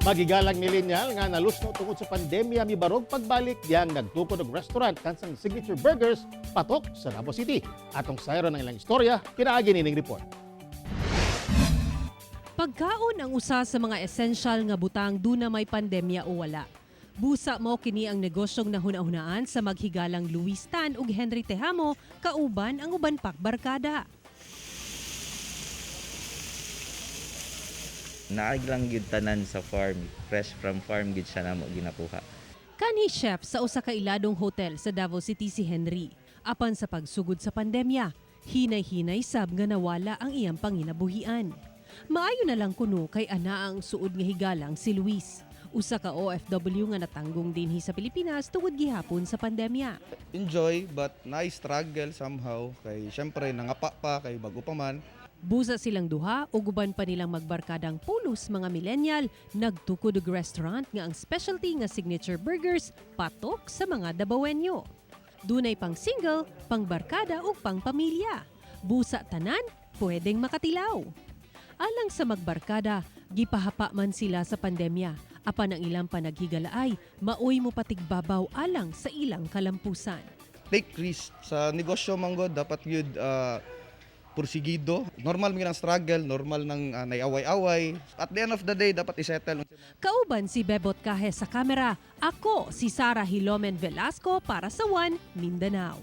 Magigalang millennial nga nalusno tungod sa pandemya mibarog pagbalik diyang nagtukod og restaurant kansang Signature Burgers patok sa Davao City. Atong sayro ng ilang istorya, pinaagi nining report. Pagkaon ang usa sa mga essential nga butang duna may pandemya o wala. Busa mo kini ang negosyong nahuna-hunaan sa maghigalang Luis Tan ug Henry Tejamo kauban ang uban pak barkada. Naag lang gyud tanan sa farm, fresh from farm gid siya namo ginakuha. Kanhi chef sa usa ka iladong hotel sa Davao City si Henry. Apan sa pagsugod sa pandemya, hinay-hinay sab nga nawala ang iyang panginabuhian. Maayo na lang kuno kay ana ang suod nga higalang si Luis. Usa ka OFW nga natanggong dinhi sa Pilipinas tungod gihapon sa pandemya. Enjoy but na-struggle somehow kay syempre nangapa pa kay bago pa man. Busa silang duha ug uban pa nilang magbarkadang pulos mga millennial nagtukod og restaurant nga ang specialty nga Signature Burgers patok sa mga Davaoenyo. Dunay pang single, pang barkada ug pang pamilya. Busa tanan pwedeng makatilaw. Alang sa magbarkada, gipahapa man sila sa pandemya. Apan ang ilang panaghigalaay, maoy mo patigbabaw alang sa ilang kalampusan. Take risk sa negosyo manggod dapat gyud pursigido. Normal man ang struggle, normal nang naiaway-away. At the end of the day dapat isettle. Kauban si Bebot Kahe sa kamera. Ako si Sarah Hilomen Velasco para sa One Mindanao.